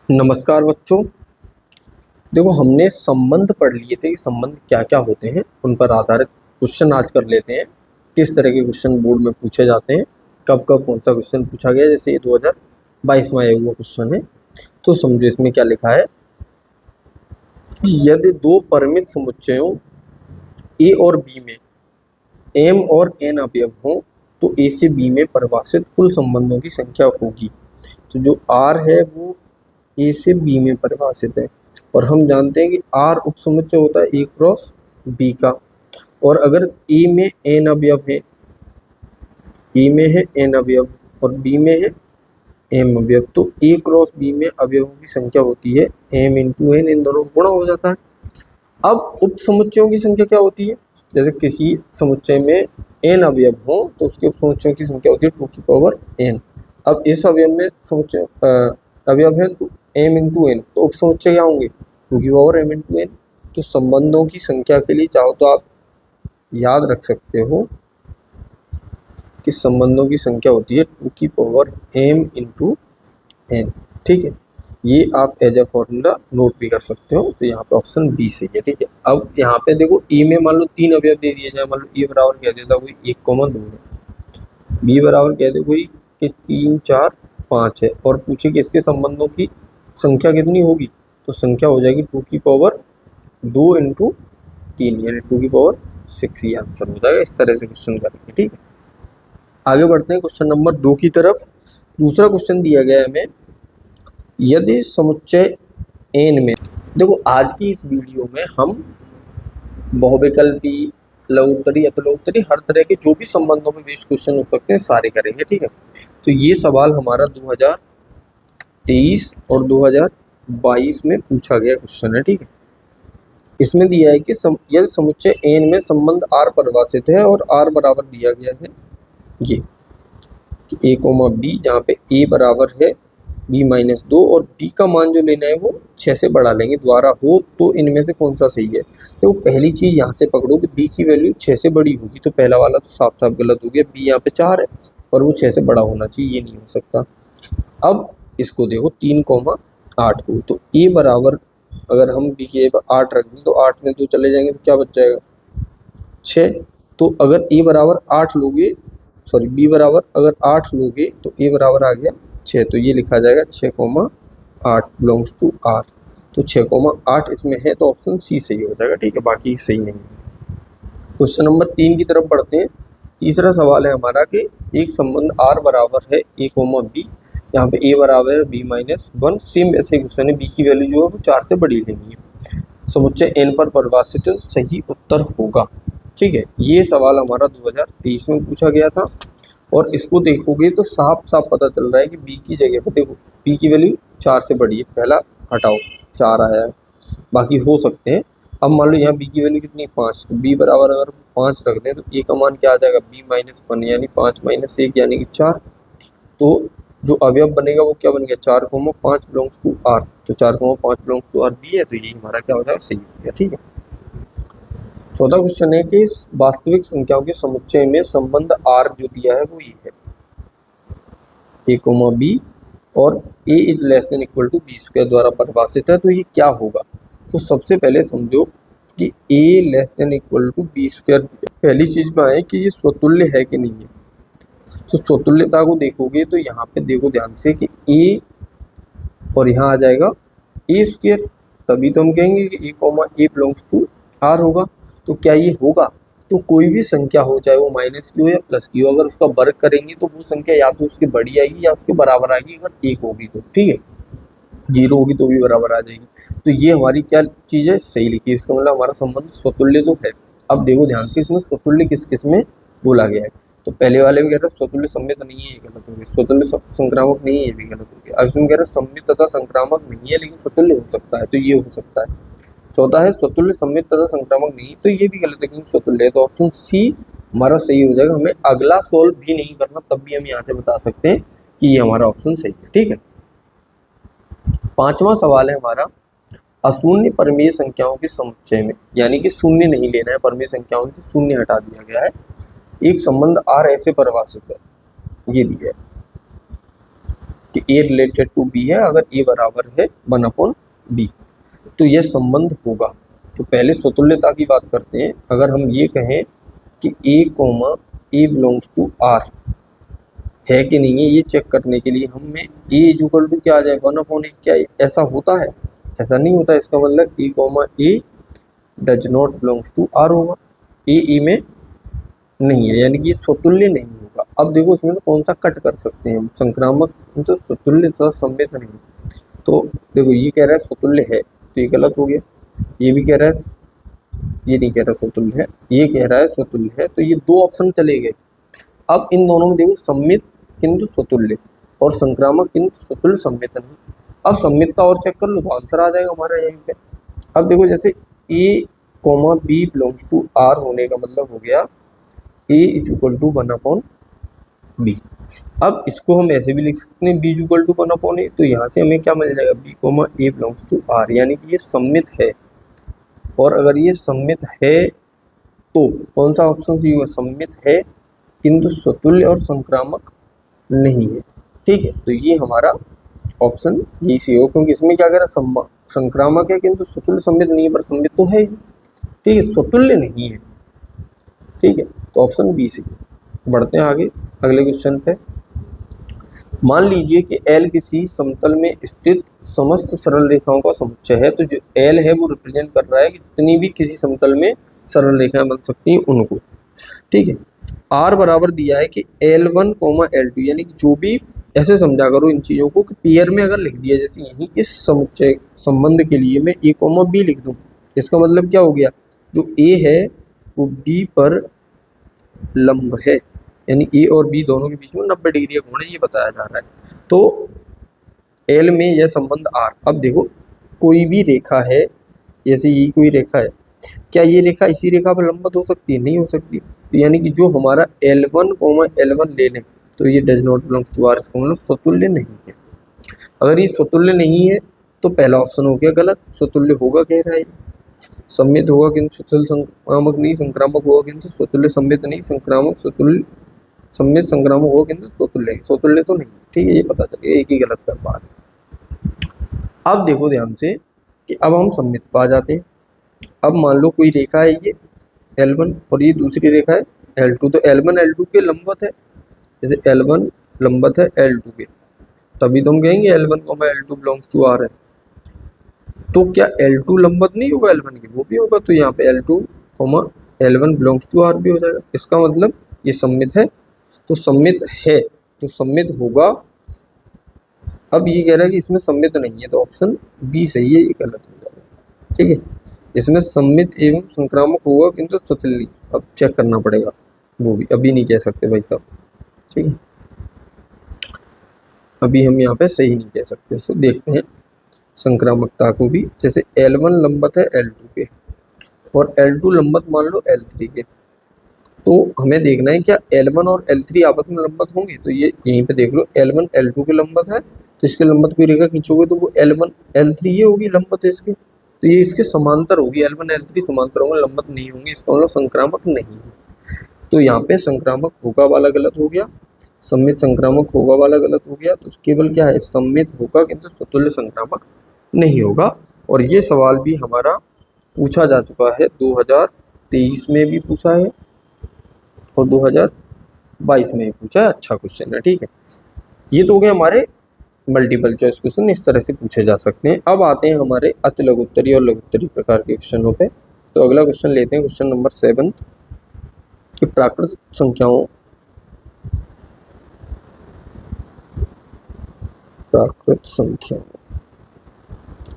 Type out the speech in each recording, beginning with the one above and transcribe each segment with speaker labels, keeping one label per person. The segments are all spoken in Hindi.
Speaker 1: नमस्कार बच्चों। देखो, हमने संबंध पढ़ लिए थे कि संबंध क्या क्या होते हैं, उन पर आधारित क्वेश्चन आज कर लेते हैं। किस तरह के क्वेश्चन बोर्ड में पूछे जाते हैं, कब कब कौन सा क्वेश्चन पूछा गया। जैसे ये 2022 में आया हुआ क्वेश्चन है, तो समझो इसमें क्या लिखा है कि यदि दो परिमित समुच्चयों ए और बी में एम और एन अवयव हों तो ए से बी में परिभाषित कुल संबंधों की संख्या होगी। तो जो आर है वो ए से बी में परिभाषित है, और हम जानते हैं कि आर उपसमुच्चय होता है ए क्रॉस बी का। और अगर ए में एन अवयव है, ए में है एन अवयव और बी में है एम अवयव, तो ए क्रॉस बी में अवयवों की संख्या होती है एम इंटू एन, इन दोनों गुणा हो जाता है। अब उप समुच्चयों की संख्या क्या होती है, जैसे किसी समुच्चय में एन अवयव हो तो उसके उप समुच्चयों की संख्या होती है 2 की पावर एन। अब इस अवयव में समुच्चय अवयव है तो एम इंटू एन, तो उप समुच्चय क्या होंगे 2 की पावर एम इंटू एन। तो संबंधों की संख्या के लिए चाहो तो आप याद रख सकते हो कि संबंधों की संख्या होती है 2 की पावर एम इंटू एन। ठीक है, ये आप एज ए फॉर्मूला नोट भी कर सकते हो। तो यहाँ पे ऑप्शन बी सही है। ठीक है, अब यहाँ पे देखो ए में मान लो 3 अवयव दे दिए जाए, मान लो ए बराबर कह देता कोई 1,2 है, बी बराबर कह दे कोई कि 3, 4, 5 है, और पूछे कि इसके संबंधों की संख्या कितनी होगी, तो संख्या हो जाएगी 2 की पावर 2 इंटू 3 यानी 2 की पावर 6, ये आंसर हो जाएगा। इस तरह से क्वेश्चन करेंगे। ठीक है, आगे बढ़ते हैं क्वेश्चन नंबर 2 की तरफ। दूसरा क्वेश्चन दिया गया है हमें, यदि समुच्चय एन में, देखो आज की इस वीडियो में हम बहुविकल्पी, लघुत्तरी, अतिलघुत्तरी, हर तरह के जो भी संबंधों में बेस्ड क्वेश्चन हो सकते हैं सारे करेंगे। ठीक है, तो ये सवाल हमारा 2023 और 2022 में पूछा गया क्वेश्चन है। ठीक है, इसमें दिया है कि यदि समुच्चय एन में संबंध आर परिभाषित है और आर बराबर दिया गया है ये कि ए कोमा बी, जहाँ पे ए बराबर है b-2 और b का मान जो लेना है वो 6 से बढ़ा लेंगे द्वारा हो, तो इनमें से कौन सा सही है। तो पहली चीज़ यहाँ से पकड़ो कि b की वैल्यू 6 से बड़ी होगी, तो पहला वाला तो साफ साफ गलत हो गया। b यहाँ पे 4 है और वो 6 से बड़ा होना चाहिए, ये नहीं हो सकता। अब इसको देखो 3,8 को, तो a बराबर अगर हम b की 8 रख दें तो 8 में 2 चले जाएंगे तो क्या बच जाएगा 6। तो अगर a बराबर 8 लोगे, सॉरी b बराबर अगर 8 लोगे तो a बराबर आ गया 6, तो ये लिखा जाएगा 6,8 बिलोंग्स टू आर। तो 6,8 इसमें है, तो ऑप्शन सी सही हो जाएगा। ठीक है, बाकी सही नहीं है। क्वेश्चन नंबर 3 की तरफ बढ़ते हैं। तीसरा सवाल है हमारा कि एक संबंध आर बराबर है ए कोमा बी, यहाँ पे ए बराबर है b-1, सेम ऐसे क्वेश्चन है, बी की वैल्यू जो है वो 4 से बड़ी लेनी है, समुच्चय एन पर परिभाषित सही उत्तर होगा। ठीक है, ये सवाल हमारा 2023 में पूछा गया था, और इसको देखोगे तो साफ साफ पता चल रहा है कि बी की जगह पर देखो बी की वैल्यू 4 से बड़ी है, पहला हटाओ 4 आया है, बाकी हो सकते हैं। अब मान लो यहाँ बी की वैल्यू कितनी 5, तो बी बराबर अगर 5 रख दें तो ए का मान क्या आ जाएगा b-1 यानी 5 - 1 यानी कि 4। तो जो अवयव बनेगा वो क्या बन गया 4,5 बिलोंग्स टू आर, तो 4,5 बिलोंग्स टू आर बी है, तो ये हमारा क्या हो जाएगा सही हो गया। ठीक है, चौथा क्वेश्चन है कि वास्तविक संख्याओं के समुच्चय में संबंध आर जो दिया है वो ये है ए कोमा बी और A is less than equal to B square द्वारा परिभाषित है, तो ये क्या होगा। तो सबसे पहले समझो कि A less than equal to B square, पहली चीज में आए कि ये स्वतुल्य है कि नहीं है। तो स्वतुल्यता को देखोगे तो यहाँ पे देखो ध्यान से कि ए और यहाँ आ जाएगा ए स्क्वायर, तभी तो हम कहेंगे कि A comma A belongs to R होगा। तो क्या ये होगा, तो कोई भी संख्या हो चाहे वो माइनस की हो या प्लस की हो, अगर उसका वर्ग करेंगे तो वो संख्या या तो उसके बड़ी आएगी या उसके बराबर आएगी, अगर 1 होगी तो। ठीक है, 0 होगी तो भी बराबर आ जाएगी। तो ये हमारी क्या चीज़ है, सही लिखी, इसका मतलब हमारा संबंध स्वतुल्य तो है। अब देखो ध्यान से, इसमें स्वतुल्य किस किस में बोला गया है। तो पहले वाले में कह रहा है स्वतुल्य सम्मित नहीं है, ये गलत हो गया। स्वतुल्य संक्रामक नहीं है, ये भी गलत हो गया। अब इसमें कह रहा है सम्मित तथा संक्रामक नहीं है लेकिन स्वतुल्य हो सकता है, तो ये हो सकता है। चौथा है स्वतुल्य सम्मित तथा संक्रामक नहीं, तो ये भी गलत है क्योंकि स्वतुल्य है, तो ऑप्शन सी हमारा सही हो जाएगा। हमें अगला सोल्व भी नहीं करना, तब भी हम यहाँ से बता सकते हैं कि ये हमारा ऑप्शन सही है। ठीक है, पांचवा सवाल है हमारा, अशून्य परमेय संख्याओं के समुच्चय में, यानी कि शून्य नहीं लेना है, परमेय संख्याओं से शून्य हटा दिया गया है, एक संबंध आर ऐसे परिभाषित है, ये दिया है कि ए रिलेटेड टू बी है अगर ए बराबर है 1/b, तो यह संबंध होगा। तो पहले स्वतुल्यता की बात करते हैं। अगर हम ये कहें कि A comma A belongs to R है कि नहीं है, ये चेक करने के लिए हमें ए इक्वल टू क्या आ जाए 1/a, क्या ऐसा होता है? ऐसा नहीं होता। इसका मतलब A comma A does not belongs to R होगा, ए में नहीं है, यानी कि स्वतुल्य नहीं होगा। अब देखो इसमें से कौन सा कट कर सकते हैं हम, संक्रामक तो स्वतुल्य तथा संवेद नहीं। तो देखो ये कह रहा है स्वतुल्य है, तो ये गलत हो गया। ये भी कह रहा है, ये नहीं कह रहा स्वतुल्य है, ये कह रहा है स्वतुल्य है, तो ये दो ऑप्शन चले गए। अब इन दोनों में देखो सम्मित किंतु स्वतुल्य और संक्रामक किंतु स्वतुल्य संवेद नहीं। अब सम्मितता और चेक कर लो तो आंसर आ जाएगा हमारा यहीं पे। अब देखो जैसे A comma B belongs to R होने का मतलब हो गया ए इज इक्वल टू 1/b। अब इसको हम ऐसे भी लिख सकते हैं B is equal to 1/a, तो यहाँ से हमें क्या मिल जाएगा B comma A belongs to R, यानी कि ये सम्मित है। और अगर ये सम्मित है तो कौन सा ऑप्शन सी होगा, सम्मित है किंतु स्वतुल्य और संक्रामक नहीं है। ठीक है, तो ये हमारा ऑप्शन यही सी हो, क्योंकि इसमें क्या कह रहा है संक्रामक है किंतु स्वतुल्य सम्मित नहीं है, पर सम्मित तो है ही। ठीक है, स्वतुल्य नहीं है। ठीक है, तो ऑप्शन बी सी। बढ़ते हैं आगे अगले क्वेश्चन पे। मान लीजिए कि L किसी समतल में स्थित समस्त सरल रेखाओं का समुच्चय है। तो जो L है वो रिप्रेजेंट कर रहा है कि जितनी भी किसी समतल में सरल रेखाएं बन सकती हैं उनको। ठीक है, R बराबर दिया है कि L1, L2, यानी कि जो भी ऐसे समझा करो इन चीज़ों को कि पेयर में अगर लिख दिया, जैसे यहीं इस समुच्चय संबंध के लिए मैं A, B लिख दूँ, इसका मतलब क्या हो गया, जो A है वो B पर लंब है, यानी ए और बी दोनों के बीच में 90 डिग्री का कोण है, ये बताया जा रहा है। तो एल में यह संबंध आर। अब देखो कोई भी रेखा है, जैसे ये कोई रेखा है, क्या ये रेखा इसी रेखा पर लंबवत हो सकती है? नहीं हो सकती। तो यानी कि जो हमारा L1, L1 ले लें तो ये does not belongs to R, इसका मतलब स्वतुल्य नहीं है। अगर ये स्वतुल्य नहीं है तो पहला ऑप्शन हो गया गलत। स्वतुल्य होगा कह रहा है, सम्मित होगा किंतु स्वतुल्य संक्रामक नहीं, संक्रामक होगा किंतु स्वतुल्य सम्मित नहीं, संक्रामक स्वतुल्य सम्मित संक्रामक होगा किंतु स्वतुल्य, स्वतुल्य तो नहीं। ठीक है, ये पता चल गया, एक ही गलत कर पा रहे। अब देखो ध्यान से कि अब हम सम्मित पा जाते हैं। अब मान लो कोई रेखा है ये L1 और ये दूसरी रेखा है L2, तो L1 L2 के लंबवत है। जैसे L1 लंबवत है L2 के, तभी तो हम कहेंगे L1, L2 belongs to R है। तो क्या L2 लंबवत नहीं होगा L1 के? वो भी होगा। तो यहाँ पे L2, L1 belongs to R भी हो जाएगा। इसका मतलब ये सम्मित है, तो सम्मित है तो सम्मित होगा। अब ये कह रहा है कि इसमें सम्मित नहीं है, तो ऑप्शन बी सही है, ये गलत हो जाएगा। ठीक है, इसमें सम्मित एवं संक्रामक होगा किंतु स्वतुल्य नहीं। अब चेक करना पड़ेगा, वो भी अभी नहीं कह सकते भाई साहब। ठीक है, अभी हम यहाँ पे सही नहीं कह सकते। सो देखते हैं संक्रामकता को भी। जैसे L1 लंबवत है L2 के और L2 लंबवत मान लो L3 के, तो हमें देखना है क्या L1 और L3 आपस में लंबवत होंगे। तो ये यहीं पे देख लो L1 L2 के लंबवत है, तो इसके लंबवत कोई रेखा खींचोगे तो वो L1 L3 ये होगी लंबवत है इसके, तो ये इसके समांतर होगी। L1 L3 समांतर होंगे, लंबवत नहीं होंगे, इसका मतलब संक्रामक नहीं है। तो यहाँ पे संक्रामक होगा वाला गलत हो गया, सम्मित संक्रामक होगा वाला गलत हो गया। तो केवल क्या है, सम्मित होगा किंतु स्वतुल्य संक्रामक नहीं होगा। और ये सवाल भी हमारा पूछा जा चुका है, 2023 में भी पूछा है और 2022 में भी पूछा है। अच्छा क्वेश्चन है। ठीक है, ये तो हो गए हमारे मल्टीपल चॉइस क्वेश्चन, इस तरह से पूछे जा सकते हैं। अब आते हैं हमारे अति लघुत्तरी और लघुत्तरी प्रकार के क्वेश्चनों पे। तो अगला क्वेश्चन लेते हैं, क्वेश्चन नंबर 7 कि प्राकृत संख्याओं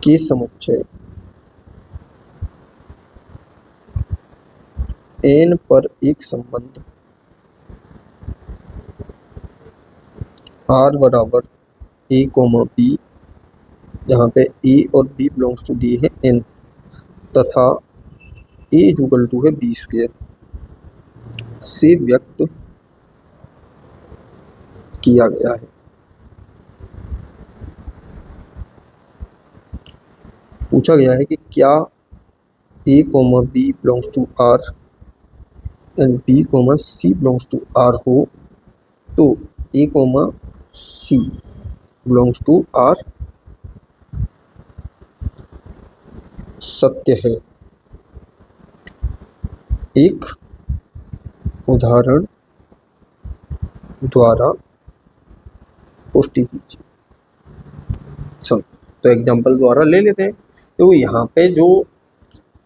Speaker 1: के समुच्चय n पर एक संबंध R बराबर A, B, जहाँ पे A और B बिलोंग्स टू दिए हैं n, तथा A इक्वल टू है B² से व्यक्त किया गया है। पूछा गया है कि क्या A, B belongs to R and B, C belongs to R हो तो A, C belongs to R सत्य है। एक उदाहरण द्वारा पुष्टि कीजिए। चलो तो एग्जाम्पल द्वारा ले लेते हैं। तो यहाँ पे जो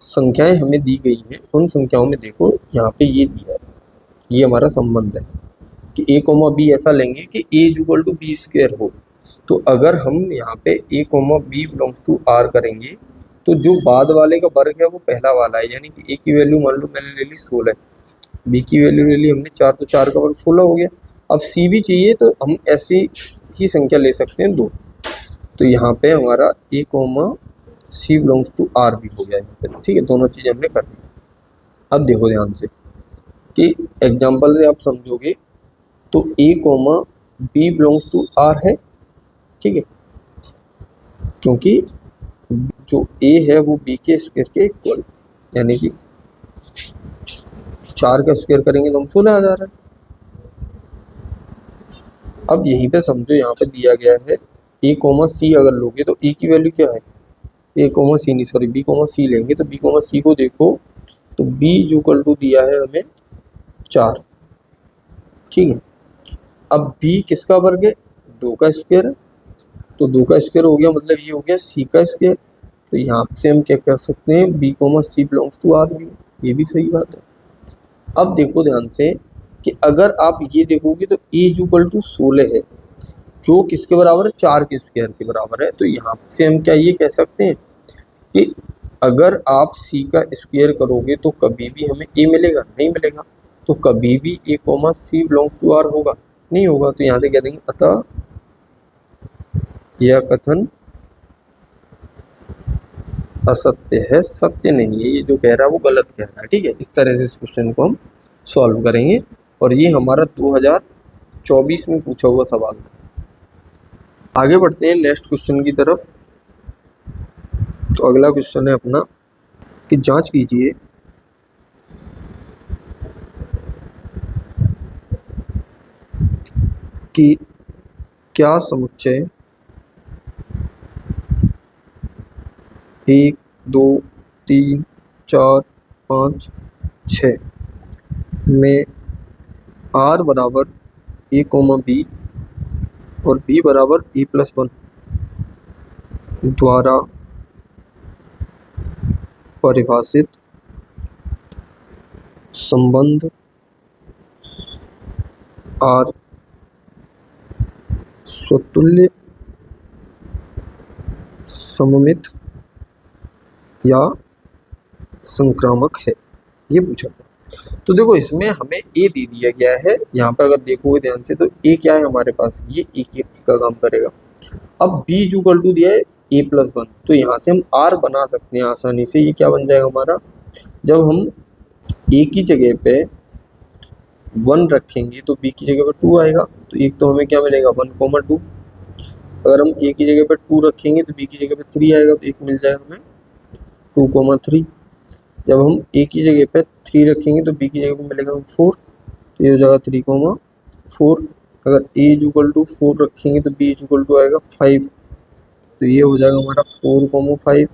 Speaker 1: संख्याएं हमें दी गई हैं उन संख्याओं में देखो यहाँ पे ये दिया है, ये हमारा संबंध है कि a कोमा बी ऐसा लेंगे कि a is equal to B square हो। तो अगर हम यहाँ पे a comma B belongs to r करेंगे तो जो बाद वाले का वर्ग है वो पहला वाला है, यानी कि a की वैल्यू मान लो मैंने ले ली 16, b की वैल्यू ले ली हमने 4, तो 4 का वर्ग 16 हो गया। अब c भी चाहिए तो हम ऐसी ही संख्या ले सकते हैं 2। तो यहाँ पे हमारा a comma C belongs to R भी हो गया यहाँ पे, ठीक है। दोनों चीज़ें हमने कर दी। अब देखो ध्यान से कि एग्जाम्पल से आप समझोगे तो a comma B belongs to R है, ठीक है, क्योंकि जो a है वो b के स्क्वायर के इक्वल, यानी कि 4 का स्क्वायर करेंगे तो हम 16 आ जा रहा है। अब यहीं पे समझो यहाँ पे दिया गया है a कोमा सी अगर लोगे तो a की वैल्यू क्या है, a कोमा सी नहीं सॉरी b कोमा सी लेंगे तो b कोमा सी को देखो तो b इक्वल टू दिया है हमें 4, ठीक है। अब b किसका वर्ग है, 2 का स्क्वायर है, तो 2 का स्क्वायर हो गया मतलब ये हो गया c का स्क्वायर। तो यहाँ से हम क्या कर सकते हैं, b comma C belongs to R भी, ये भी सही बात है। अब देखो ध्यान से कि अगर आप ये देखोगे तो a इक्वल टू 16 है जो किसके बराबर है, 4 के स्क्वायर के बराबर है। तो यहाँ से हम क्या ये कह सकते हैं कि अगर आप c का स्क्वायर करोगे तो कभी भी हमें a मिलेगा, नहीं मिलेगा। तो कभी भी a comma C belongs to R होगा, नहीं होगा। तो यहाँ से कह देंगे अतः यह कथन असत्य है, सत्य नहीं है, ये जो कह रहा है वो गलत कह रहा है, ठीक है। इस तरह से इस क्वेश्चन को हम सॉल्व करेंगे और ये हमारा 2024 में पूछा हुआ सवाल था। आगे बढ़ते हैं नेक्स्ट क्वेश्चन की तरफ। तो अगला क्वेश्चन है अपना कि जांच कीजिए कि क्या समुच्चय 1 2 3 4 5 6 में r बराबर a कोमा बी और b बराबर a+1 द्वारा परिभाषित संबंध r स्वतुल्य सममित या संक्रामक है, ये पूछा है। तो देखो इसमें हमें a दे दिया गया है, यहाँ पे अगर देखोगे ध्यान से तो a क्या है हमारे पास, ये a का काम करेगा। अब b इक्वल टू दिया है a+1, तो यहाँ से हम r बना सकते हैं आसानी से। ये क्या बन जाएगा हमारा, जब हम a की जगह पे 1 रखेंगे तो b की जगह पे 2 आएगा। तो एक तो हमें क्या मिलेगा 1,2। अगर हम a की जगह पे 2 रखेंगे तो b की जगह पे 3 आएगा, तो एक मिल जाएगा हमें 2,3। जब हम a की जगह पे 3 रखेंगे तो b की जगह पे मिलेगा हमें 4, तो ये हो जाएगा 3,4। अगर a इक्वल टू 4 रखेंगे तो b इक्वल टू आएगा 5, तो ये हो जाएगा हमारा 4,5।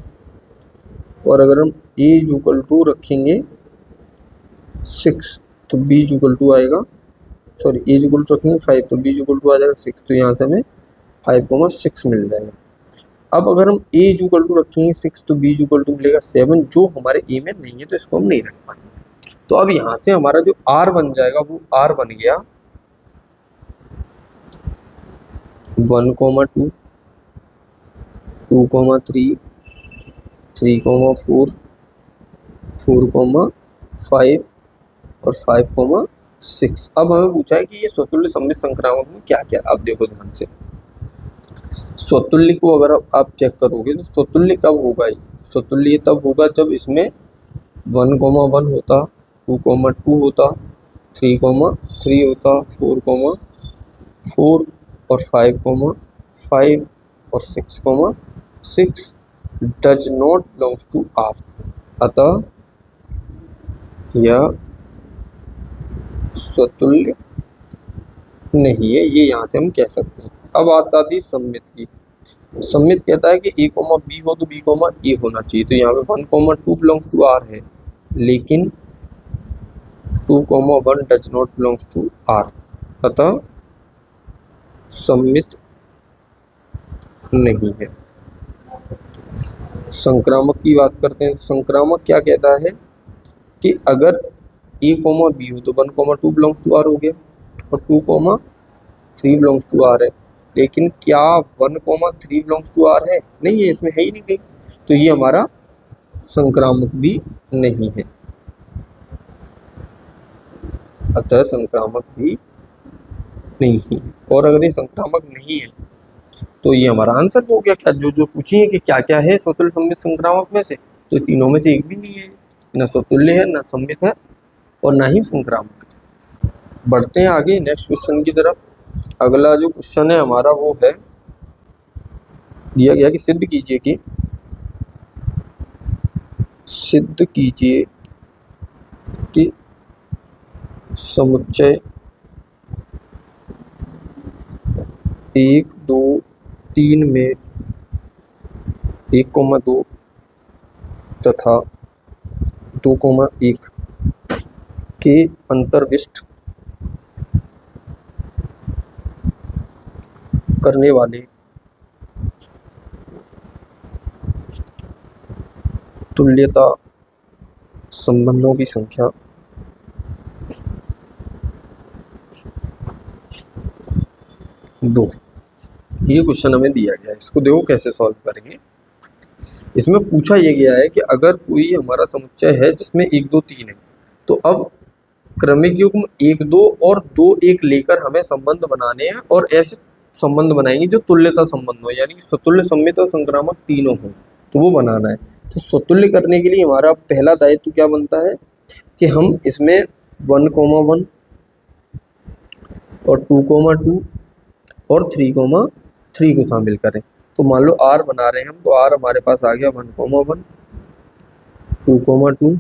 Speaker 1: और अगर हम a इक्वल टू रखेंगे 6 तो b इक्वल टू आएगा, सॉरी a इक्वल टू रखेंगे 5 तो b इक्वल टू आ जाएगा 6, तो यहाँ से हमें 5,6 मिल जाएगा। अब अगर हम a इक्वल टू रखेंगे 6 तो b इक्वल टू मिलेगा 7, जो हमारे a में नहीं है तो इसको हम नहीं रख पाएंगे। तो अब यहाँ से हमारा जो r बन जाएगा वो r बन गया 1,2 2,3 3,4 4,5 और 5,6। अब हमें पूछा है कि ये स्वतुल्य सममित संक्रामक में क्या क्या। अब देखो ध्यान से, स्वतुल्य को अगर आप चेक करोगे तो स्वतुल्य कब होगा, स्वतुल्य तब होगा जब इसमें 1,1 होता, 2,2 होता, 3,3 होता, 4,4 और 5,5 और 6,6 does not belongs to R. अतः यह स्वतुल्य नहीं है, ये यहाँ से हम कह सकते हैं। अब आता थी सम्मित की। सम्मित कहता है कि a कॉमा बी हो तो b कॉमा ए होना चाहिए। तो यहाँ पे 1 कॉमा 2 बिलोंग्स टू आर है, लेकिन 2 comma 1 does not belongs to R, अतः सम्मित नहीं है। संक्रामक की बात करते हैं। संक्रामक क्या कहता है कि अगर a कॉमा बी हो तो 1 कॉमा 2 बिलोंग्स टू आर हो गया, और 2 कॉमा 3 बिलोंग्स टू आर है, लेकिन क्या 1 कॉमा 3 बिलोंग्स टू आर है? नहीं है, इसमें है ही नहीं कहीं, तो ये हमारा संक्रामक भी नहीं है, अतः संक्रामक भी नहीं है। और अगर ये संक्रामक नहीं है तो ये हमारा आंसर हो गया। क्या जो जो पूछिए कि क्या क्या है स्वतुल्य सम्मित संक्रामक में से, तो तीनों में से एक भी नहीं है, न स्वतुल्य है, न सम्मित है, और ना ही संक्रामक। बढ़ते हैं आगे नेक्स्ट क्वेश्चन की तरफ। अगला जो क्वेश्चन है हमारा वो है, दिया गया कि सिद्ध कीजिए कि समुच्चय 1, 2, 3 में 1,2 तथा 2,1 के अंतर्विष्ट करने वाले तुल्यता संबंधों की संख्या 2। ये क्वेश्चन हमें दिया गया है, इसको देखो कैसे सॉल्व करेंगे। इसमें पूछा यह गया है कि अगर कोई हमारा समुच्चय है जिसमें 1, 2, 3 है, तो अब क्रमिक युग्म 1, 2 और 2, 1 लेकर हमें संबंध बनाने हैं, और ऐसे संबंध बनाएंगे जो तुल्यता संबंध हो, यानी कि स्वतुल्य, सम्मित और संक्रामक तीनों हो, तो वो बनाना है। तो स्वतुल्य करने के लिए हमारा पहला दायित्व क्या बनता है कि हम इसमें 1,1 और 2,2 और 3,3 को शामिल करें। तो मान लो R बना रहे हैं हम, तो R हमारे पास आ गया 1,1, 2,2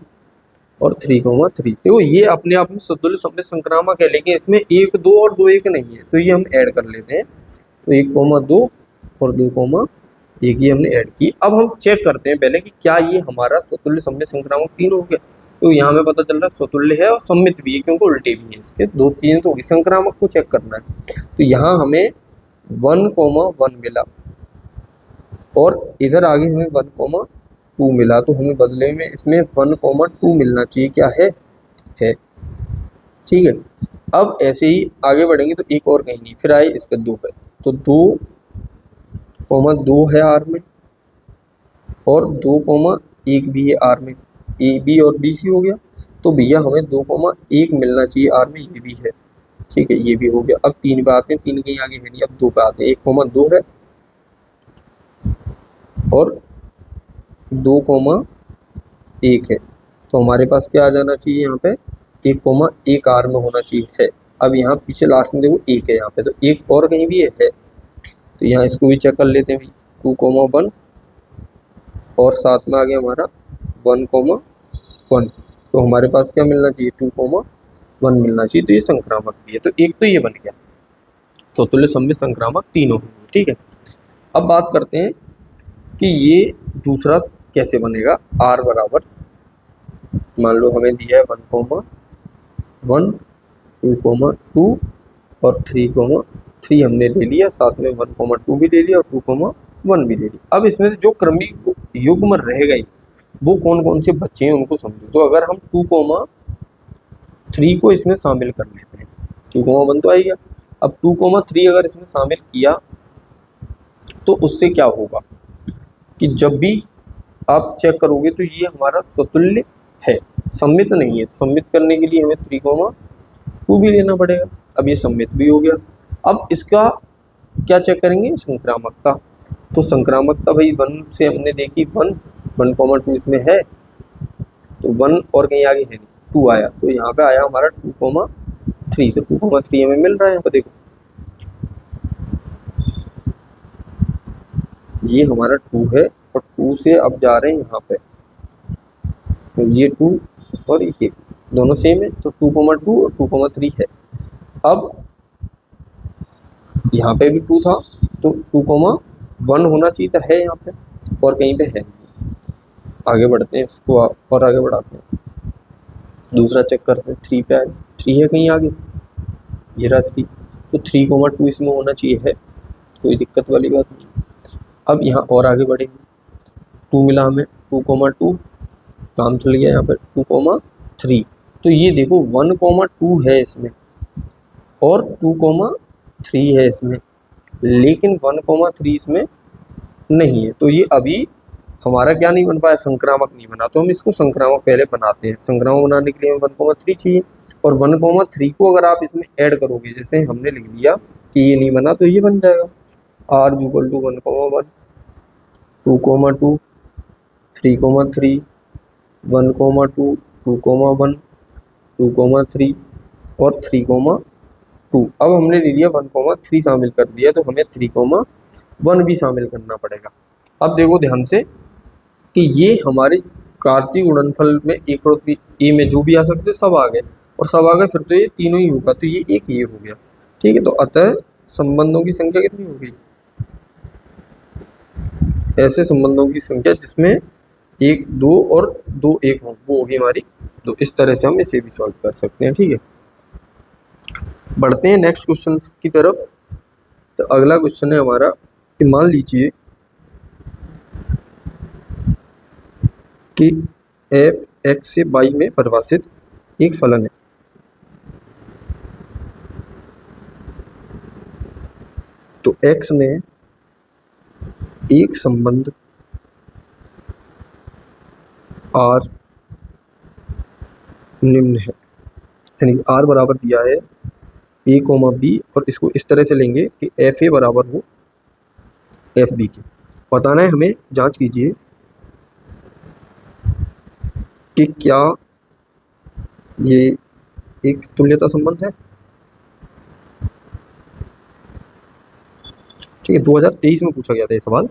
Speaker 1: और 3,3। देखो ये अपने आप में स्वतुल्य सम्मित संक्रामक है, लेकिन इसमें 1, 2 और 2, 1 नहीं है, तो ये हम ऐड कर लेते हैं। तो 1,2 और 2,1 ये हमने ऐड की। अब हम चेक करते हैं पहले कि क्या ये हमारा स्वतुल्य सम्मित संक्रामक 3 हो गया। तो यहाँ हमें पता चल रहा है स्वतुल्य है और सम्मित भी है, क्योंकि उल्टे भी है इसके, 2 चीजें तो होगी। संक्रामक को चेक करना है, तो यहाँ हमें 1,1 मिला, और इधर आगे हमें 1,2 मिला, तो हमें बदले में इसमें 1,2 मिलना चाहिए। क्या है ठीक है। अब ऐसे ही आगे बढ़ेंगे तो एक और कहीं नहीं, फिर आए इस पर 2 पे, तो 2,2 है आर में, और 2,1 भी है आर में, ए बी और बी सी हो गया। तो भैया हमें 2,1 मिलना चाहिए आर में, ये भी है, ठीक है, ये भी हो गया। अब 3 पे आते हैं, 3 कहीं आगे है नहीं, अब 2 पे आते हैं। 1,2 है और 2,1 है, तो हमारे पास क्या आ जाना चाहिए यहाँ पे, 1,1 आर में होना चाहिए है। अब यहाँ पीछे लास्ट में देखो 1 है यहाँ पे, तो 1 और कहीं भी है, तो यहाँ इसको भी चेक कर लेते हैं भाई। 2,1 और साथ में आ गया हमारा 1,1, तो हमारे पास क्या मिलना चाहिए, 2,1 मिलना चाहिए। तो ये संक्रामक भी है, तो एक तो ये बन गया स्वतुल्य सम्मित संक्रामक तीनों, ठीक है। अब बात करते हैं कि ये दूसरा कैसे बनेगा। R बराबर, मान लो हमें दिया है 1,1, 2,2 और 3,3 हमने ले लिया, साथ में 1,2 भी ले लिया और 2,1 भी ले लिया। अब इसमें से जो क्रमिक युग्म रह गई वो कौन कौन से बच्चे हैं उनको समझो। तो अगर हम 2,3 को इसमें शामिल कर लेते हैं, 2,1 तो आएगा। अब 2,3 अगर इसमें शामिल किया तो उससे क्या होगा कि जब भी आप चेक करोगे तो ये हमारा स्वतुल्य है, सम्मित नहीं है। सम्मित करने के लिए हमें 3,2 भी लेना पड़ेगा। अब ये सम्मित भी हो गया। अब इसका क्या चेक करेंगे, संक्रामकता। तो संक्रामकता भाई 1 से हमने देखी, 1,2 इसमें है, तो 1 और कहीं आगे है नहीं, 2 आया, तो यहाँ पे आया हमारा 2,3। तो 2,3 हमें मिल रहा है यहाँ पे, देखो ये हमारा 2 है, और 2 से अब जा रहे हैं यहाँ पे, तो ये 2 और ये 2 दोनों सेम है, तो 2,2 और 2,3 है। अब यहाँ पे भी 2 था, तो 2,1 होना चाहिए था, है यहाँ पे, और कहीं पे है नहीं। आगे बढ़ते हैं, इसको और आगे बढ़ाते हैं, दूसरा चेक करते हैं, 3 पे आए, 3 है कहीं आगे, ये रहा 3, तो 3,2 इसमें होना चाहिए, है, कोई दिक्कत वाली बात नहीं। अब यहाँ और आगे बढ़े, 2 मिला हमें, 2,2 काम चल गया यहाँ पर, 2,3, तो ये देखो 1,2 है इसमें और 2,3 है इसमें, लेकिन 1,3 इसमें नहीं है, तो ये अभी हमारा क्या नहीं बन पाया, संक्रामक नहीं बना, तो हम इसको संक्रामक पहले बनाते हैं। संक्रामक बनाने के लिए हमें 1,3 चाहिए, और 1,3 को अगर आप इसमें ऐड करोगे, जैसे हमने लिख दिया कि ये नहीं बना, तो ये बन जाएगा r इक्वल टू 1,1, 2,2, 3,3, 1,2, 2,1, 2,3 और 3,2। अब हमने ले लिया 1,3 शामिल कर दिया, तो हमें 3,1 भी शामिल करना पड़ेगा। अब देखो ध्यान से कि ये हमारे कार्तीय गुणनफल में एक और ए में जो भी आ सकते सब आ गए, और सब आ गए, फिर तो ये तीनों ही होगा, तो ये एक ये हो गया, ठीक है। तो अतः संबंधों की संख्या कितनी हो गई, ऐसे संबंधों की संख्या जिसमें 1 2 और 2 1 हो, वो होगी हमारी। तो इस तरह से हम इसे भी सॉल्व कर सकते हैं, ठीक है। बढ़ते हैं नेक्स्ट क्वेश्चन की तरफ। तो अगला क्वेश्चन है हमारा कि मान लीजिए कि f x से y में परिभाषित एक फलन है, तो x में एक संबंध r निम्न है, यानी कि r बराबर दिया है a, b, और इसको इस तरह से लेंगे कि एफ ए बराबर हो एफ बी के। बताना है हमें, जांच कीजिए कि क्या ये एक तुल्यता संबंध है, ठीक है। 2023 में पूछा गया था ये सवाल।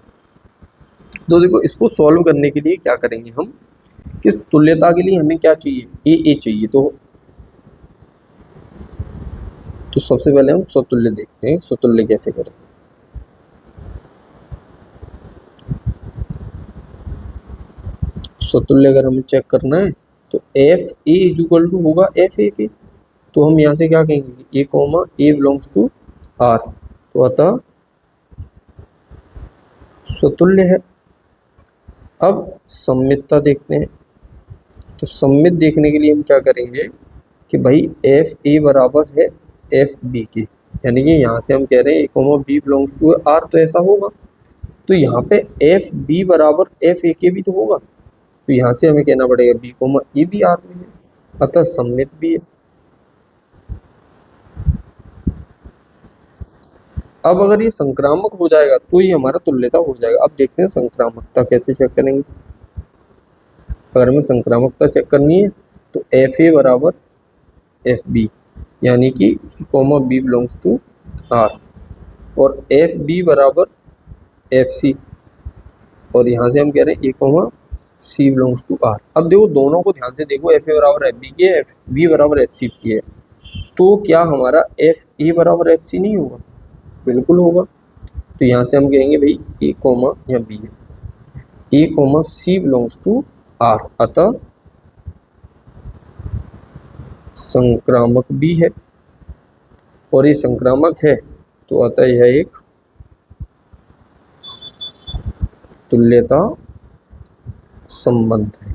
Speaker 1: तो देखो इसको सॉल्व करने के लिए क्या करेंगे हम, इस तुल्यता के लिए हमें क्या चाहिए, ए चाहिए, तो सबसे पहले हम स्वतुल्य देखते हैं, स्वतुल्य कैसे करेंगे। स्वतुल्य अगर हमें चेक करना है तो एफ ए इक्वल टू होगा एफ ए के, तो हम यहाँ से क्या कहेंगे, ए बिलोंग्स टू आर, तो अतः स्वतुल्य है। अब सम्मितता देखते हैं, तो सम्मित देखने के लिए हम क्या करेंगे कि भाई एफ ए बराबर है एफ बी के, यानी कि यहाँ से हम कह रहे हैं A B belongs to R, तो ऐसा होगा। तो यहाँ पे एफ बी बराबर एफ ए के भी तो होगा, तो यहाँ से हमें कहना पड़ेगा बी ए भी आर में है, अतः सम्मित भी है। अब अगर ये संक्रामक हो जाएगा तो ये हमारा तुल्यता हो जाएगा। अब देखते हैं संक्रामकता कैसे चेक करेंगे। अगर हमें संक्रामकता चेक करनी है तो एफ ए बराबर एफ बी, यानी कि बी बिलोंग्स टू आर, और एफ बी बराबर एफ सी, और यहाँ से हम कह रहे हैं ए सी बिलोंग्स टू आर। अब देखो दोनों को ध्यान से देखो, एफ ए बराबर एफ बी की है, एफ बी बराबर एफ सी की है, तो क्या हमारा एफ ए बराबर एफ सी नहीं होगा, बिल्कुल होगा। तो यहाँ से हम कहेंगे भाई ए या बी है, ए सी बिलोंग्स टू आर, अतः संक्रामक भी है, और ये संक्रामक है तो अतः यह एक तुल्यता संबंध है।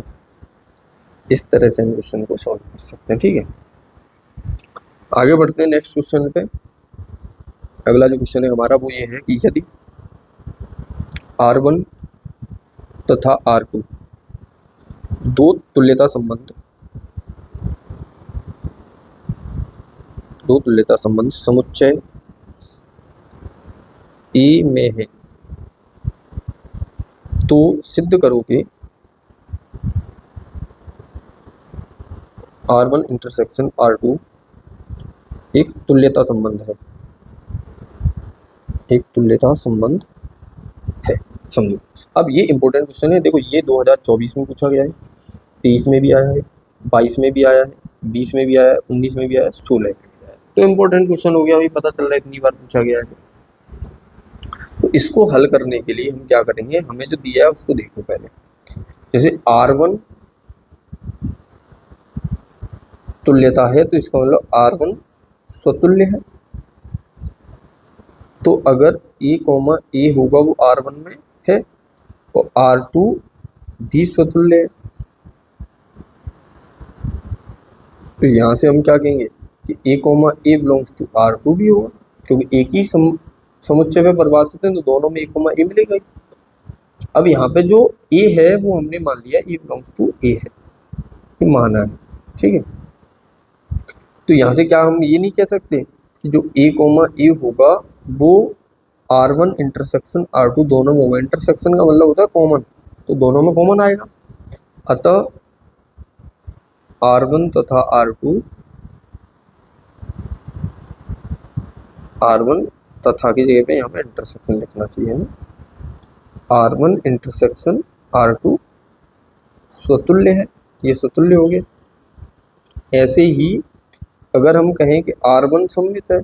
Speaker 1: इस तरह से हम क्वेश्चन को सॉल्व कर सकते हैं, ठीक है। आगे बढ़ते हैं नेक्स्ट क्वेश्चन पे। अगला जो क्वेश्चन है हमारा वो ये है कि यदि R1 तथा R2 दो तुल्यता संबंध समुच्चय A में है, तो सिद्ध करो कि R1 इंटरसेक्शन R2 एक तुल्यता संबंध है, एक तुल्यता संबंध है, समझो। अब ये इंपॉर्टेंट क्वेश्चन है, देखो ये 2024 में पूछा गया है, 23 में भी आया है, 22 में भी आया है, 20 में भी आया है, 19 में भी आया है, 16 में भी आया है। तो इम्पोर्टेंट क्वेश्चन हो गया भाई, पता चल रहा है इतनी बार पूछा गया है। तो इसको हल करने के लिए हम क्या करेंगे, हमें जो दिया है उसको देखो पहले। जैसे R1 तुल्यता है तो इसका मतलब R1 स्वतुल्य है। तो अगर A, होगा वो R1 में है और R2 भी स्वतुल्य है। तो यहाँ से हम क्या कहेंगे कि A, बिलोंग्स टू R2 भी होगा, क्योंकि एक ही समुच्चय में परिभाषित है तो दोनों में A, मिलेगा ही। अब यहाँ पे जो A है वो हमने मान लिया A बिलोंग्स टू A है, ये माना है, ठीक है। तो यहाँ से क्या हम ये नहीं कह सकते कि जो A, होगा वो R1 इंटरसेक्शन R2 दोनों में होगा। इंटरसेक्शन का मतलब होता है कॉमन, तो दोनों में कॉमन आएगा। अतः R1 तथा R1 तथा की जगह पे यहाँ पे इंटरसेक्शन लिखना चाहिए हमें। R1 इंटरसेक्शन R2 स्वतुल्य है, ये स्वतुल्य हो गया। ऐसे ही अगर हम कहें कि R1 सममित है,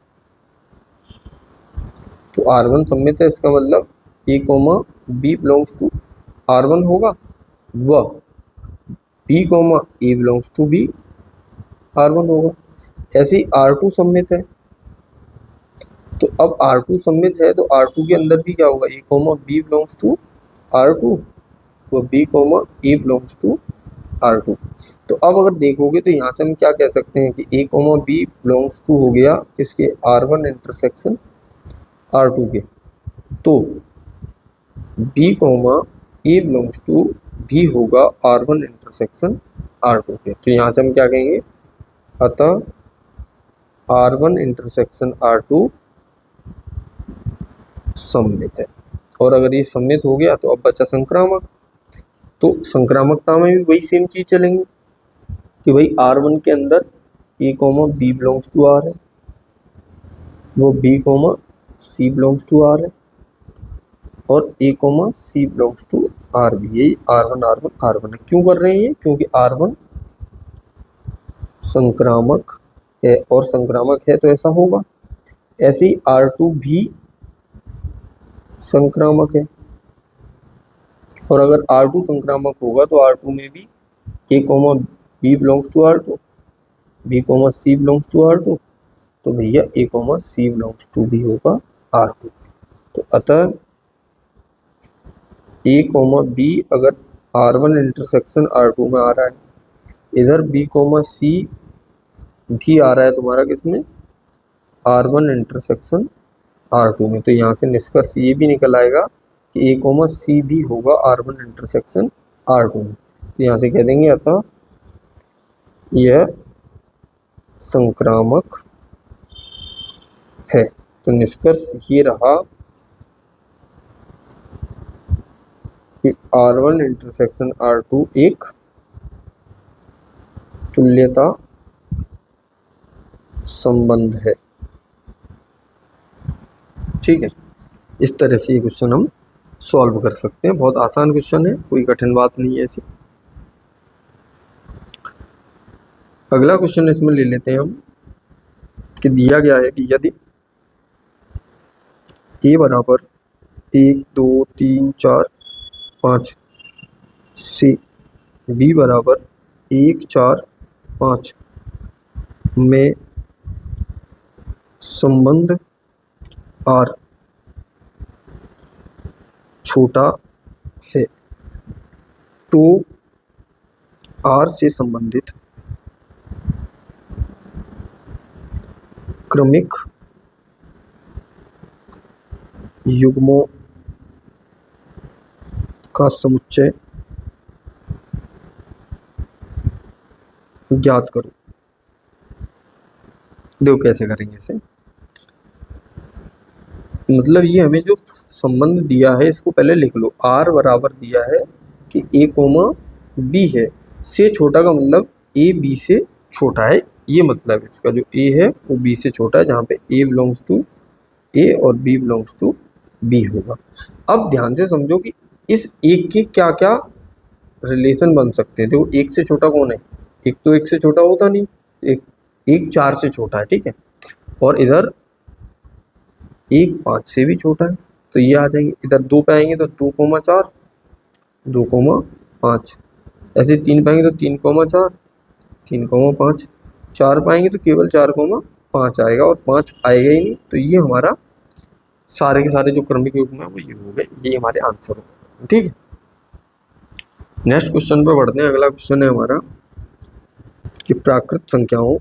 Speaker 1: तो R1 सममित है इसका मतलब A, B belongs to R1 होगा, वह B, A belongs to B R1 होगा। ऐसे ही R2 सममित है, तो अब R2 सममित है तो R2 के अंदर भी क्या होगा, A, B belongs to R2, वो B, A belongs to R2। तो अब अगर देखोगे तो यहाँ से हम क्या कह सकते हैं कि A, B बिलोंग्स टू हो गया किसके, R1 इंटरसेक्शन R2 के। तो B, A बिलोंग्स टू भी होगा R1 इंटरसेक्शन R2 के। तो यहाँ से हम क्या कहेंगे, अतः R1 इंटरसेक्शन R2 सममित है। और अगर ये सममित हो गया तो अब बचा संक्रामक। तो संक्रामकता में भी वही सेम चीज चलेंगी कि भाई R1 के अंदर A, B belongs to R है, वो B, C belongs to R है, और A, C belongs to R भी है। R1 है। क्यों कर रहे हैं ये, क्योंकि R1 संक्रामक है, और संक्रामक है तो ऐसा होगा। ऐसे ही R2 भी संक्रामक है, और अगर R2 संक्रामक होगा तो R2 में भी A, B belongs to R2, B, C belongs to R2, तो भैया A, C बिलोंग्स टू भी होगा R2। तो अतः A, B अगर R1 इंटरसेक्शन R2 में आ रहा है, इधर B, C भी आ रहा है तुम्हारा किसमें, R1 इंटरसेक्शन R2 में, तो यहाँ से निष्कर्ष ये भी निकल आएगा कि A, C भी होगा R1 इंटरसेक्शन R2 में। तो यहाँ से कह देंगे अतः यह संक्रामक है। तो निष्कर्ष ये रहा कि R1 इंटरसेक्शन R2 एक तुल्यता संबंध है, ठीक है। इस तरह से ये क्वेश्चन हम सॉल्व कर सकते हैं। बहुत आसान क्वेश्चन है, कोई कठिन बात नहीं है ऐसी। अगला क्वेश्चन इसमें ले लेते हैं हम कि दिया गया है कि यदि A बराबर 1, 2, 3, 4, 5 से B बराबर 1, 4, 5 में संबंध R छोटा है, तो R से संबंधित क्रमिक युग्मों का समुच्चय ज्ञात करो। देखो कैसे करेंगे इसे, मतलब ये हमें जो संबंध दिया है इसको पहले लिख लो। R बराबर दिया है कि A, B है, से छोटा का मतलब A B से छोटा है, ये मतलब इसका जो A है वो B से छोटा है, जहाँ पे A बिलोंग्स टू A और B बिलोंग्स टू B होगा। अब ध्यान से समझो कि इस एक के क्या क्या रिलेशन बन सकते हैं। देखो एक से छोटा कौन है, एक तो एक से छोटा होता नहीं, एक 4 से छोटा है, ठीक है। और इधर 1 5 से भी छोटा है, तो ये आ जाएंगे। इधर 2 पे आएंगे तो 2,4, 2,5। ऐसे 3 पाएंगे तो 3,4, 3,5। 4 पाएंगे तो केवल 4,5 आएगा, और 5 आएगा ही नहीं। तो ये हमारा सारे के सारे जो क्रमिक युग्म है वो ये हो गए, ये हमारे आंसर हो गए। ठीक है, नेक्स्ट क्वेश्चन पे बढ़ते हैं। अगला क्वेश्चन है हमारा कि प्राकृत संख्याओं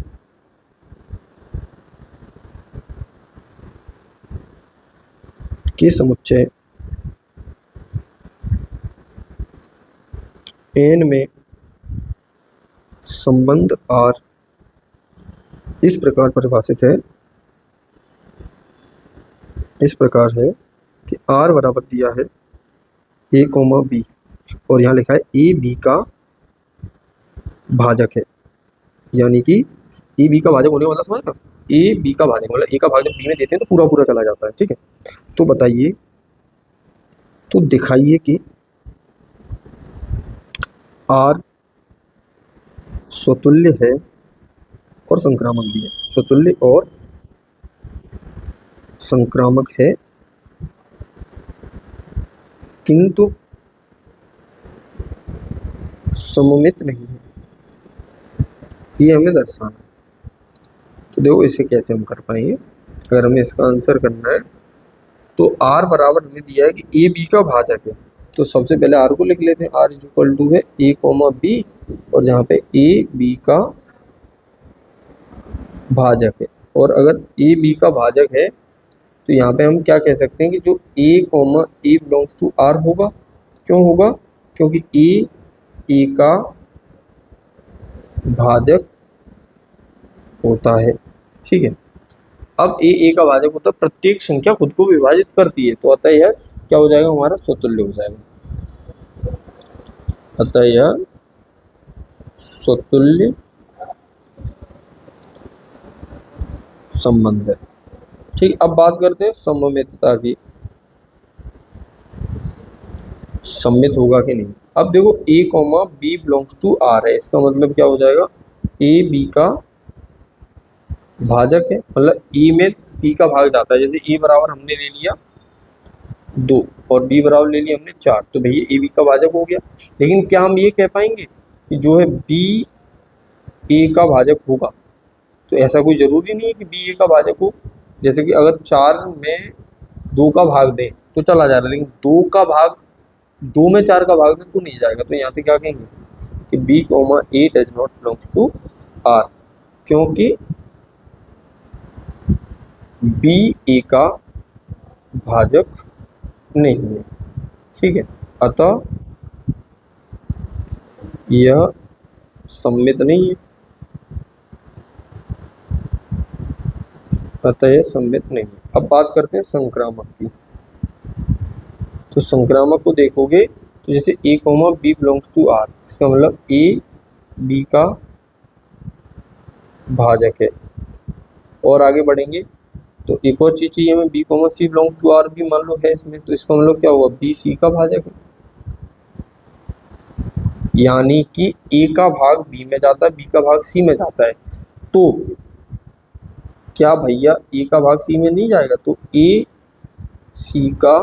Speaker 1: के समुच्चय n में संबंध r इस प्रकार परिभाषित है, इस प्रकार है कि r बराबर दिया है a, b, और यहाँ लिखा है ए बी का भाजक है। यानी कि ए बी का भाजक होने वाला, समझ ना, ए बी का भाजक मतलब ए का भाग जब बी में देते हैं तो पूरा पूरा चला जाता है। ठीक है, तो बताइए, तो दिखाइए कि आर स्वतुल्य है और संक्रामक भी है, स्वतुल्य और संक्रामक है, किंतु सममित नहीं है। ये हमें दर्शाना है। तो देखो इसे कैसे हम कर पाएंगे। अगर हमें इसका आंसर करना है तो r बराबर हमें दिया है कि ए बी का भाजक है, तो सबसे पहले r को लिख लेते हैं। r इज इक्वल टू है a, b, और जहाँ पे ए बी का भाजक है। और अगर ए बी का भाजक है तो यहाँ पे हम क्या कह सकते हैं कि जो a बिलोंग्स टू r होगा। क्यों होगा? क्योंकि ए का भाजक होता है। ठीक है, अब ए का भाजक होता है, प्रत्येक संख्या खुद को विभाजित करती है, तो अतः यह क्या हो जाएगा, हमारा स्वतुल्य हो जाएगा। अतः यह स्वतुल्य संबंध है। ठीक, अब बात करते हैं सममितता की, सम्मित होगा कि नहीं। अब देखो a, b belongs to r है, इसका मतलब क्या हो जाएगा, a b का भाजक है, मतलब e में b का भाग जाता है। जैसे a बराबर हमने ले लिया 2 और b बराबर ले लिया हमने 4, तो भैया a b का भाजक हो गया। लेकिन क्या हम ये कह पाएंगे कि जो है b a का भाजक होगा? तो ऐसा कोई ज़रूरी नहीं है कि b a का भाजक हो। जैसे कि अगर 4 में 2 का भाग दें तो चला जा रहा है, लेकिन 2 में 4 का भाग दें तो नहीं जाएगा। तो यहाँ से क्या कहेंगे कि b, a does not belongs to r, क्योंकि b a का भाजक नहीं है। ठीक है, अतः यह सम्मित नहीं है, अतः यह सम्मित नहीं है। अब बात करते हैं संक्रामक की। तो संक्रामक को देखोगे तो जैसे a, b belongs to r, इसका मतलब a b का भाजक है। और आगे बढ़ेंगे तो एक और चीज़ चाहिए हमें, b, c belongs to r भी मान लो है इसमें, तो इसका मतलब क्या हुआ, b c का भाजक है। यानी कि a का भाग b में जाता है, b का भाग c में जाता है, तो क्या भैया a का भाग c में नहीं जाएगा? तो a c का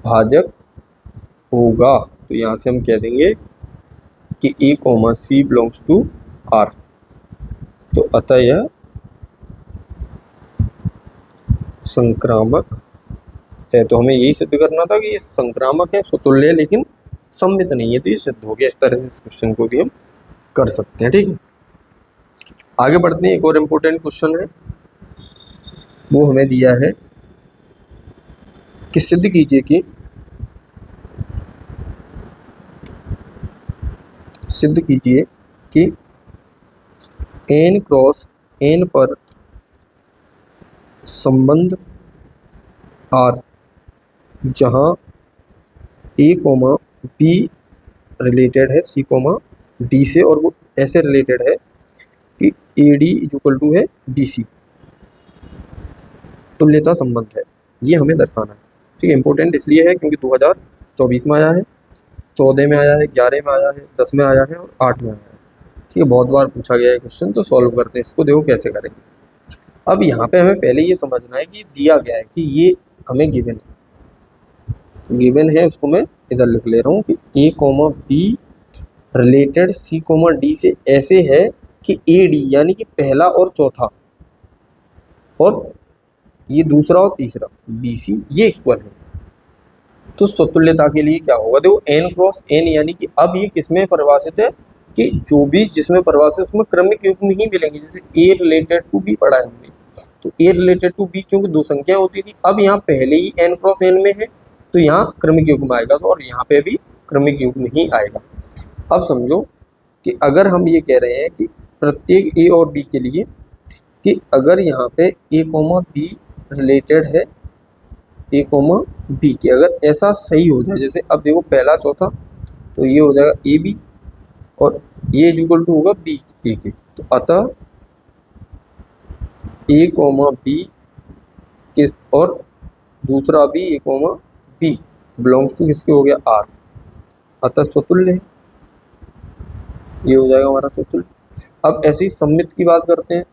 Speaker 1: भाजक होगा। तो यहाँ से हम कह देंगे कि a, c belongs to r, तो अतः यह संक्रामक है। तो हमें यही सिद्ध करना था कि ये संक्रामक है, स्वतुल्य है, लेकिन सम्मित नहीं है। तो ये सिद्ध हो गया। इस तरह से इस क्वेश्चन को भी हम कर सकते हैं। ठीक है, आगे बढ़ते हैं। एक और इम्पोर्टेंट क्वेश्चन है, वो हमें दिया है कि सिद्ध कीजिए कि n क्रॉस n पर संबंध r जहां a, b रिलेटेड है c, d से, और वो ऐसे रिलेटेड है कि AD इज इक्वल टू है BC, तुल्यता संबंध है। ये हमें दर्शाना है। ठीक है, इंपॉर्टेंट इसलिए है क्योंकि 2024 में आया है, 14 में आया है, 11 में आया है, 10 में आया है और 8 में आया है। ठीक है, बहुत बार पूछा गया है क्वेश्चन, तो सॉल्व करते हैं इसको। देखो कैसे करेंगे। अब यहाँ पे हमें पहले ये समझना है कि दिया गया है कि ये हमें गिवन है, उसको मैं इधर लिख ले रहा हूँ कि A comma B related C comma D से ऐसे है कि ए डी यानी कि पहला और चौथा और ये दूसरा और तीसरा बी सी ये इक्वल है। तो स्वतुल्यता के लिए क्या होगा, देखो एन क्रॉस एन यानी कि अब ये किसमें परिभाषित है कि जो भी जिसमें परिभाषित उसमें क्रमिक युग्म ही मिलेंगे। जैसे ए रिलेटेड टू बी पढ़ा है हमने, तो ए रिलेटेड टू बी क्योंकि दो संख्याएं होती थी, अब यहाँ पहले ही एन क्रॉस एन में है तो यहाँ क्रमिक युग्म आएगा, तो और यहाँ पे भी क्रमिक युग्म ही आएगा। अब समझो कि अगर हम ये कह रहे हैं कि प्रत्येक ए और बी के लिए कि अगर यहाँ पे ए कॉमा बी रिलेटेड है ए कॉमा बी के, अगर ऐसा सही हो जाए, जैसे अब देखो पहला चौथा तो ये हो जाएगा ए बी और ये इक्वल टू होगा बी ए के, तो अतः ए कॉमा बी के और दूसरा भी ए कॉमा बी बिलोंग्स टू किसके हो गया आर, अतः स्वतुल्य है, ये हो जाएगा हमारा स्वतुल्य। अब ऐसे ही सम्मित की बात करते हैं,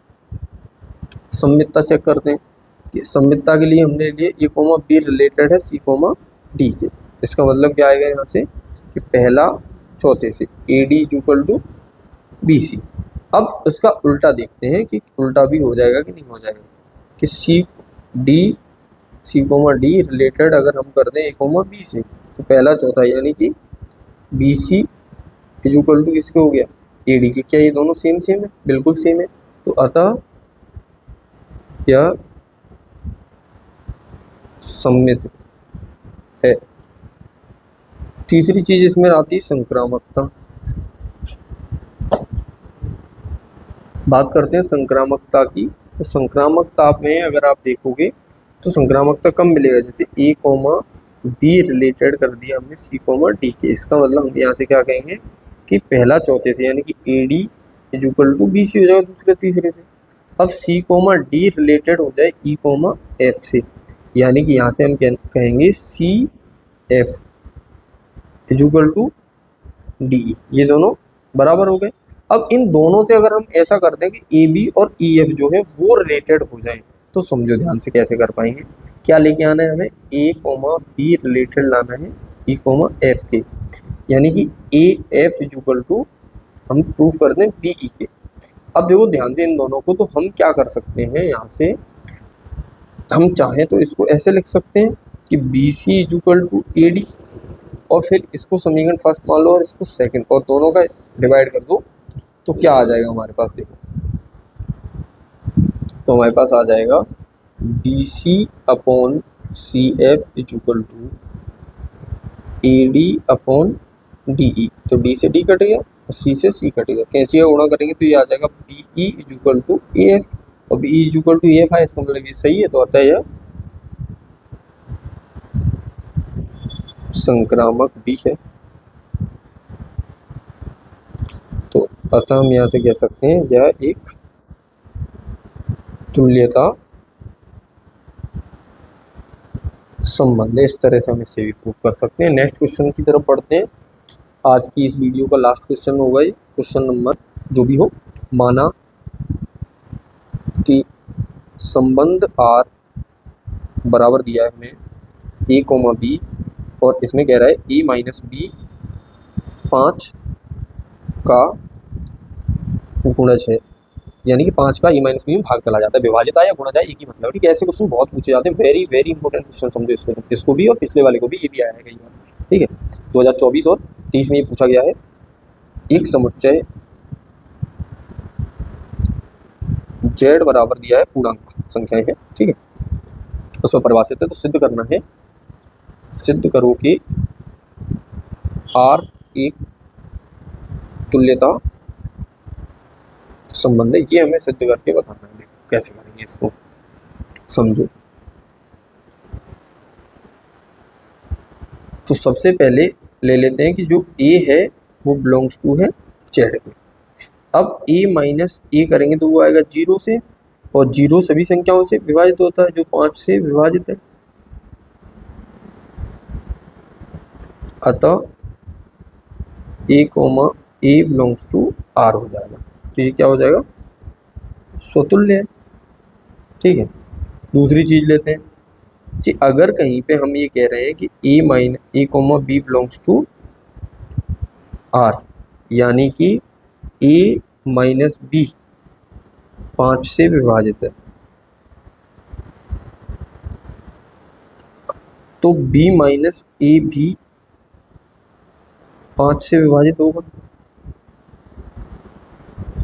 Speaker 1: सम्मितता चेक करते हैं कि सम्मितता के लिए हमने लिए ए कॉमा बी रिलेटेड है सी कॉमा डी के, इसका मतलब क्या आएगा यहाँ से कि पहला चौथे से A D equal to B C. अब उसका उल्टा देखते हैं कि उल्टा भी हो जाएगा कि नहीं हो जाएगा, कि सी कॉमा डी रिलेटेड अगर हम कर दें ए कॉमा बी से, तो पहला चौथा यानी कि बी सी इक्वल टू किसके हो गया ए डी के। क्या ये दोनों सेम है? बिल्कुल सेम है, तो अतः यह सम्मित है। तीसरी चीज इसमें आती है संक्रामकता। बात करते हैं संक्रामकता की, तो संक्रामकता में अगर आप देखोगे तो संक्रामकता कम मिलेगा, जैसे ए कॉमा बी रिलेटेड कर दिया हमने सी कॉमा डी के, इसका मतलब हम यहाँ से क्या कहेंगे कि पहला चौथे से यानी कि A D equal to B C हो जाएगा दूसरे तीसरे से। अब सी कॉमा डी रिलेटेड हो जाए ई कॉमा एफ से, यानी कि यहाँ से हम कहेंगे C F equal to D E, ये दोनों बराबर हो गए। अब इन दोनों से अगर हम ऐसा करते हैं कि ए बी और ई एफ जो है वो रिलेटेड हो जाए, तो समझो ध्यान से कैसे कर पाएंगे। क्या लेके आना है हमें, ए कॉमा बी रिलेटेड लाना है ई कॉमा एफ के, यानी कि ए एफ इक्वल टू हम प्रूफ कर दें बी ई के। अब देखो ध्यान से इन दोनों को, तो हम क्या कर सकते हैं, यहाँ से हम चाहें तो इसको ऐसे लिख सकते हैं कि B C equal to A D, और फिर इसको समीकरण फर्स्ट मान लो और इसको सेकंड, और दोनों का डिवाइड कर दो, तो क्या आ जाएगा हमारे पास, देखो तो हमारे पास आ जाएगा B C upon C F equal to A D upon D E, तो डी से डी कट गया और सी से सी कट गया, कैंची का गुणा करेंगे तो ये आ जाएगा B E equal to A F, और B E equal to A F है, इसका मतलब ये सही है, तो आता है यह संक्रामक भी है। तो अतः हम यहाँ से कह सकते हैं यह एक तुल्यता संबंध है, इस तरह से हम इसे भी प्रूव कर सकते हैं। नेक्स्ट क्वेश्चन की तरफ बढ़ते हैं। आज की इस वीडियो का लास्ट क्वेश्चन होगा ये, क्वेश्चन नंबर जो भी हो, माना कि संबंध आर बराबर दिया है हमें ए कॉमा बी, और इसमें कह रहा है ए माइनस बी 5 का गुणज है, यानी कि 5 का ए माइनस बी में भाग चला जाता है, विभाजित या गुणज एक ही मतलब, ठीक है। ऐसे क्वेश्चन बहुत पूछे जाते हैं, वेरी वेरी इंपॉर्टेंट क्वेश्चन, समझो इसको भी और पिछले वाले को भी, ये भी आया है कई बार, ठीक है। 2024 और 30 में ये पूछा गया है। एक समुच्चय z बराबर दिया है, पूर्णांक संख्याएं हैं, ठीक है, उसमें परिभाषित है, तो सिद्ध करना है, सिद्ध करो कि R एक तुल्यता संबंध है, ये हमें सिद्ध करके बताना है। देखो कैसे करेंगे इसको, समझो। तो सबसे पहले ले लेते हैं कि जो A है वो बिलोंग्स टू है Z के। अब A माइनस A करेंगे तो वो आएगा 0 से, और 0 सभी संख्याओं से विभाजित होता है जो 5 से विभाजित है, अतः A comma A belongs to R हो जाएगा, तो ये क्या हो जाएगा, स्वतुल्य है। ठीक है। दूसरी चीज लेते हैं कि अगर कहीं पे हम ये कह रहे हैं कि A comma B belongs to R, यानी कि ए माइनस बी 5 से विभाजित है, तो बी माइनस ए भी 5 से विभाजित होगा।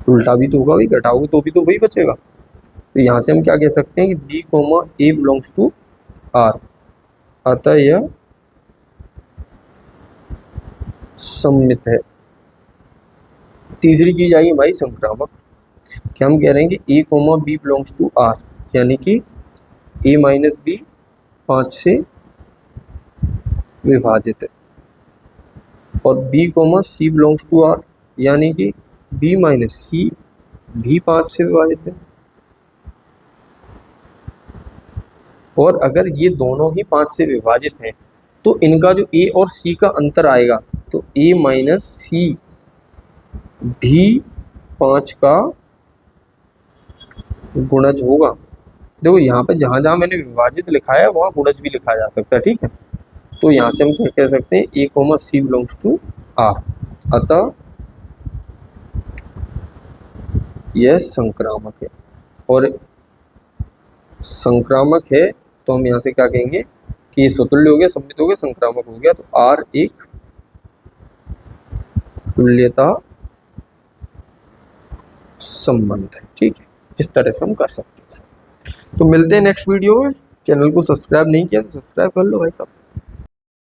Speaker 1: उल्टा भी तो होगा भाई, घटाओगे तो भी तो वही बचेगा। तो यहां से हम क्या कह सकते हैं कि B comma A belongs to R, अतः यह सममित है। तीसरी चीज आई हमारी संक्रामक, कि हम कह रहे हैं कि A comma B belongs to R, यानी कि ए माइनस बी 5 से विभाजित है, और B comma C belongs to R, यानी कि बी माइनस सी भी 5 से विभाजित है। और अगर ये दोनों ही 5 से विभाजित हैं तो इनका जो ए और सी का अंतर आएगा, तो ए माइनस सी भी 5 का गुणज होगा। देखो यहाँ पे जहां जहां मैंने विभाजित लिखा है वहां गुणज भी लिखा जा सकता है, ठीक है। तो यहाँ से हम क्या कह सकते हैं, A comma C belongs to R, अतः यह संक्रामक है। और संक्रामक है तो हम यहाँ से क्या कहेंगे कि ये स्वतुल्य हो गया, सममित हो गया, संक्रामक हो गया। तो आर एक तुल्यता संबंध है, ठीक है। इस तरह से हम कर सकते हैं। तो मिलते हैं नेक्स्ट वीडियो में। चैनल को सब्सक्राइब नहीं किया तो सब्सक्राइब कर लो भाई साहब।